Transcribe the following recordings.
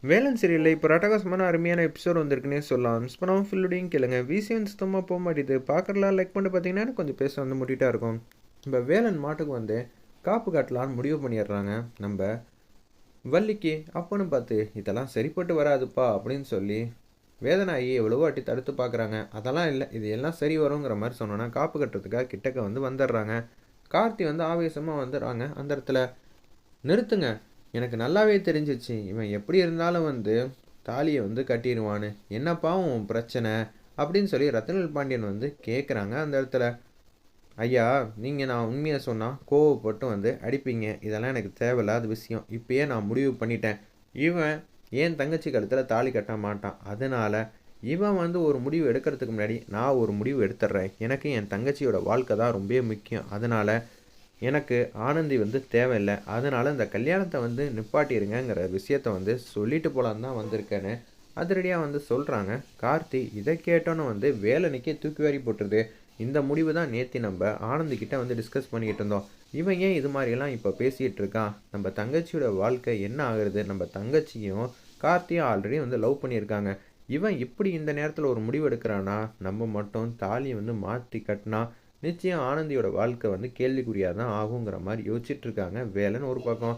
வேலன் சீரியல்ல இப்போ ஒரு அட்டகாசமான அருமையான எபிசோட் வந்திருக்குன்னே சொல்லலாம். மிஸ் பண்ணாம ஃபுல்லோடையும் கேளுங்க. விசிஎம் சுத்தமாக போக மாட்டேது. பார்க்குறலாம் லைக் பண்ணிட்டு பார்த்தீங்கன்னா எனக்கு கொஞ்சம் பேச வந்து முட்டிட்டா இருக்கும். நம்ம வேலன் மாட்டுக்கு வந்து காப்பு காட்டலான்னு முடிவு பண்ணிடுறாங்க. நம்ம வள்ளிக்கு அப்பன்னு பார்த்து இதெல்லாம் சரிப்பட்டு வராதுப்பா அப்படின்னு சொல்லி வேதனாகி எவ்வளவோ வாட்டி தடுத்து பார்க்குறாங்க. அதெல்லாம் இல்லை, இது எல்லாம் சரி வருங்கிற மாதிரி சொன்னோன்னா காப்பு கட்டுறதுக்காக கிட்டக்க வந்து வந்துடுறாங்க. கார்த்தி வந்து ஆவேசமாக வந்துடுறாங்க. அந்த இடத்துல நிறுத்துங்க, எனக்கு நல்லாவே தெரிஞ்சிச்சு இவன் எப்படி இருந்தாலும் வந்து தாலியை வந்து கட்டிடுவான்னு. என்னப்பா உன் பிரச்சனை அப்படின்னு சொல்லி ரத்னவேல் பாண்டியன் வந்து கேட்குறாங்க. அந்த இடத்துல ஐயா, நீங்கள் நான் உண்மையை சொன்னால் கோவப்பட்டு வந்து அடிப்பீங்க. இதெல்லாம் எனக்கு தேவையில்லாத விஷயம். இப்பயே நான் முடிவு பண்ணிட்டேன். இவன் என் தங்கச்சி கழுத்தில் தாலி கட்ட மாட்டான். அதனால் இவன் வந்து ஒரு முடிவு எடுக்கிறதுக்கு முன்னாடி நான் ஒரு முடிவு எடுத்துட்றேன். எனக்கு என் தங்கச்சியோட வாழ்க்கை தான் ரொம்ப முக்கியம். அதனால் எனக்கு ஆனந்தி வந்து தேவையில்லை. அதனால் இந்த கல்யாணத்தை வந்து நிப்பாட்டிடுங்கிற விஷயத்த வந்து சொல்லிட்டு போகலான்னு தான் வந்திருக்கேன்னு அதிரடியாக வந்து சொல்கிறாங்க. கார்த்தி இதை கேட்டோன்னு வந்து வேலனைக்கே தூக்கி வாரி போட்டுருது. இந்த முடிவு தான் நேற்று நம்ம ஆனந்திக்கிட்ட வந்து டிஸ்கஸ் பண்ணிக்கிட்டு இருந்தோம். இவன் ஏன் இது மாதிரியெல்லாம் இப்போ பேசிகிட்டு இருக்கான்? நம்ம தங்கச்சியோட வாழ்க்கை என்ன ஆகுறது? நம்ம தங்கச்சியும் கார்த்தியும் ஆல்ரெடி வந்து லவ் பண்ணியிருக்காங்க. இவன் இப்படி இந்த நேரத்தில் ஒரு முடிவு எடுக்கிறான்னா நம்ம மட்டும் தாலியை வந்து மாற்றி கட்டினா நிச்சயம் ஆனந்தியோட வாழ்க்கை வந்து கேள்விக்குறியாக தான் ஆகுங்கிற மாதிரி யோசிச்சுட்டு இருக்காங்க வேலன் ஒரு பக்கம்.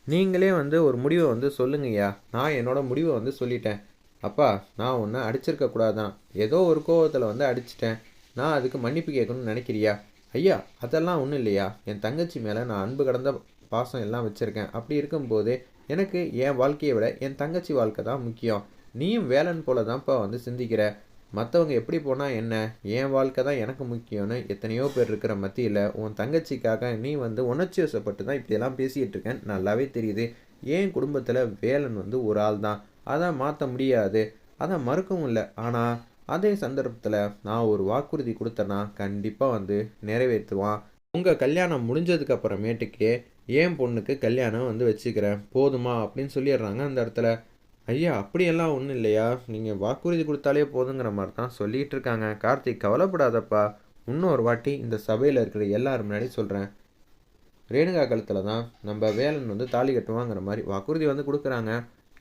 நீங்களே வந்து ஒரு முடிவை வந்து சொல்லுங்கய்யா. நான் என்னோடய முடிவை வந்து சொல்லிட்டேன். அப்பா, நான் ஒன்று அடிச்சிருக்க கூடாதான். ஏதோ ஒரு கோவத்தில் வந்து அடிச்சிட்டேன். நான் அதுக்கு மன்னிப்பு கேட்கணும்னு நினைக்கிறியா? ஐயா, அதெல்லாம் ஒன்றும் இல்லையா. என் தங்கச்சி மேலே நான் அன்பு கடந்த பாசம் எல்லாம் வச்சுருக்கேன். அப்படி இருக்கும்போது எனக்கு என் வாழ்க்கையை விட என் தங்கச்சி வாழ்க்கை தான் முக்கியம். நீயும் வேலன் போல தான்ப்பா வந்து சிந்திக்கிற. மற்றவங்க எப்படி போனால் என்ன, என் வாழ்க்கை தான் எனக்கு முக்கியம்னு எத்தனையோ பேர் இருக்கிற மத்தியில் உன் தங்கச்சிக்காக நீ வந்து உணர்ச்சி வசப்பட்டு தான் இப்படியெல்லாம் பேசிகிட்டு இருக்கேன் நல்லாவே தெரியுது. என் குடும்பத்தில் வேலன் வந்து ஒரு ஆள் தான். அதை மாற்ற முடியாது, அதை மறுக்கவும் இல்லை. ஆனால் அதே சந்தர்ப்பத்தில் நான் ஒரு வாக்குறுதி கொடுத்தேன்னா கண்டிப்பாக வந்து நிறைவேற்றுவான். உங்கள் கல்யாணம் முடிஞ்சதுக்கு அப்புறமேட்டுக்கே என் பொண்ணுக்கு கல்யாணம் வந்து வச்சுக்கிறேன், போதுமா அப்படின்னு சொல்லிடுறாங்க. அந்த இடத்துல ஐயா, அப்படியெல்லாம் ஒன்றும் இல்லையா, நீங்கள் வாக்குறுதி கொடுத்தாலே போதுங்கிற மாதிரி தான் சொல்லிகிட்டு இருக்காங்க. கார்த்திக், கவலைப்படாதப்பா. இன்னொரு வாட்டி இந்த சபையில் இருக்கிற எல்லாரும் முன்னாடி சொல்கிறேன், ரேணுகா காலத்தில் தான் நம்ம வேலன் வந்து தாலி கட்டுவாங்கிற மாதிரி வாக்குறுதி வந்து கொடுக்குறாங்க.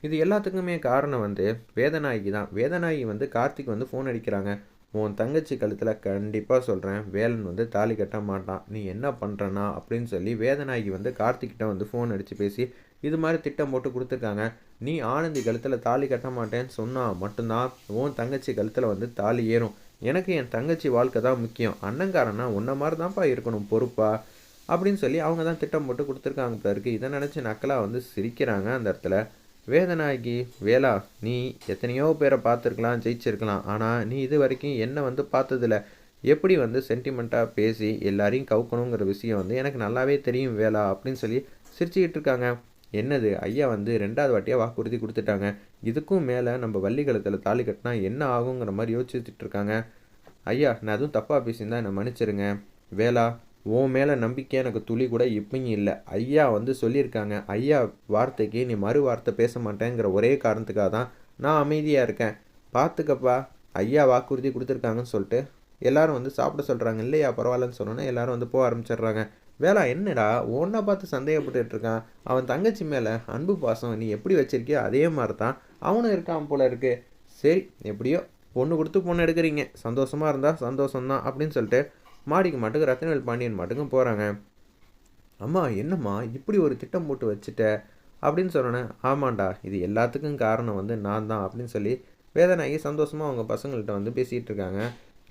இது எல்லாத்துக்குமே காரணம் வந்து வேதநாயகி தான். வேதநாயகி வந்து கார்த்திக் வந்து ஃபோன் அடிக்கிறாங்க. உன் தங்கச்சி கழுத்தில் கண்டிப்பாக சொல்கிறேன் வேலன் வந்து தாலி கட்ட மாட்டான், நீ என்ன பண்ணுறனா அப்படின்னு சொல்லி வேதநாயகி வந்து கார்த்திக்கிட்ட வந்து ஃபோன் அடித்து பேசி இது மாதிரி திட்டம் போட்டு கொடுத்துருக்காங்க. நீ ஆனந்தி கழுத்தில் தாலி கட்ட மாட்டேன்னு சொன்னால் மட்டும்தான் உன் தங்கச்சி கழுத்தில் வந்து தாலி ஏறும். எனக்கு என் தங்கச்சி வாழ்க்கை தான் முக்கியம். அண்ணங்காரனா உன்ன மாதிரி தான்ப்பா இருக்கணும் பொறுப்பா அப்படின்னு சொல்லி அவங்க தான் திட்டம் போட்டு கொடுத்துருக்காங்க பிறகு. இதை நினச்சி நக்கலாக வந்து சிரிக்கிறாங்க. அந்த இடத்துல வேதநாயகி, வேலா, நீ எத்தனையோ பேரை பார்த்துருக்கலாம், ஜெயிச்சிருக்கலாம். ஆனால் நீ இது வரைக்கும் என்னை வந்து பார்த்ததில்ல. எப்படி வந்து சென்டிமெண்ட்டாக பேசி எல்லாரையும் கவுக்கணுங்கிற விஷயம் வந்து எனக்கு நல்லாவே தெரியும் வேலா அப்படின்னு சொல்லி சிரிச்சுக்கிட்டு இருக்காங்க. என்னது ஐயா வந்து 2வது வாட்டியாக வாக்குறுதி கொடுத்துட்டாங்க. இதுக்கும் மேலே நம்ம வள்ளிகளத்தில் தாலி கட்டினா என்ன ஆகுங்கிற மாதிரி யோசிச்சுட்டு இருக்காங்க. ஐயா, நான் எதுவும் தப்பாக பேசியிருந்தா என்னை மன்னிச்சிருங்க. வேலா, உன் மேலே நம்பிக்கை எனக்கு துளி கூட இப்பயும் இல்லை. ஐயா வந்து சொல்லியிருக்காங்க. ஐயா வார்த்தைக்கு நீ மறு வார்த்தை பேச மாட்டேங்கிற ஒரே காரணத்துக்காக தான் நான் அமைதியாக இருக்கேன். பார்த்துக்கப்பா, ஐயா வாக்குறுதி கொடுத்துருக்காங்கன்னு சொல்லிட்டு எல்லாரும் வந்து சாப்பிட சொல்கிறாங்க. இல்லையா பரவாயில்லன்னு சொன்னோன்னே எல்லாரும் வந்து போக ஆரம்பிச்சிடுறாங்க. வேலா, என்னடா ஒன்றை பார்த்து சந்தேகப்பட்டு இருக்கான். அவன் தங்கச்சி மேலே அன்பு பாசம் நீ எப்படி வச்சிருக்கியோ அதே மாதிரி தான் அவனும் இருக்கான் போல இருக்கு. சரி, எப்படியோ பொண்ணு கொடுத்து பொண்ணு எடுக்கிறீங்க, சந்தோஷமாக இருந்தால் சந்தோஷம்தான் அப்படின்னு சொல்லிட்டு மாடிக்கு மாட்டுக்கு ரத்னவேல் பாண்டியன் மாட்டுக்கும் போகிறாங்க. அம்மா, என்னம்மா இப்படி ஒரு திட்டம் போட்டு வச்சுட்ட அப்படின்னு சொன்னோன்னே, ஆமாண்டா, இது எல்லாத்துக்கும் காரணம் வந்து நான் தான் அப்படின்னு சொல்லி வேதனாகி சந்தோஷமாக அவங்க பசங்கள்கிட்ட வந்து பேசிகிட்டு இருக்காங்க.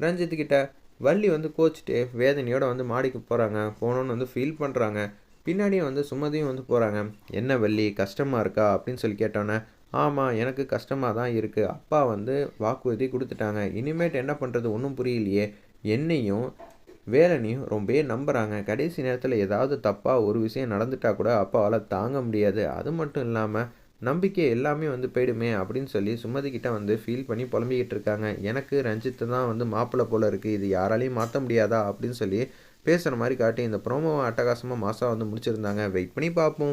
ரஞ்சித்துக்கிட்ட வள்ளி வந்து கோச்சிட்டு வேதனையோடு வந்து மாடிக்கு போகிறாங்க. போனோன்னு வந்து ஃபீல் பண்ணுறாங்க. பின்னாடியே வந்து சுமதியும் வந்து போகிறாங்க. என்ன வள்ளி, கஷ்டமாக இருக்கா அப்படின்னு சொல்லி கேட்டோன்னே, ஆமாம், எனக்கு கஷ்டமாக தான் இருக்குது. அப்பா வந்து வாக்குறுதி கொடுத்துட்டாங்க. இனிமேட்டு என்ன பண்ணுறது ஒன்றும் புரியலையே. என்னையும் வேலனையும் ரொம்பவே நம்புகிறாங்க. கடைசி நேரத்தில் ஏதாவது தப்பாக ஒரு விஷயம் நடந்துட்டால் கூட அப்பாவால் தாங்க முடியாது. அது மட்டும் இல்லாமல் நம்பிக்கை எல்லாமே வந்து போயிடுமே அப்படின்னு சொல்லி சுமதிக்கிட்ட வந்து ஃபீல் பண்ணி புலம்பிக்கிட்டு இருக்காங்க. எனக்கு ரஞ்சித்தை தான் வந்து மாப்பிள்ளை போல் இருக்குது, இது யாராலையும் மாற்ற முடியாதா அப்படின்னு சொல்லி பேசுகிற மாதிரி காட்டி இந்த ப்ரோமோவை அட்டகாசமாக மாதம் வந்து முடிச்சிருந்தாங்க. வெயிட் பண்ணி பார்ப்போம்.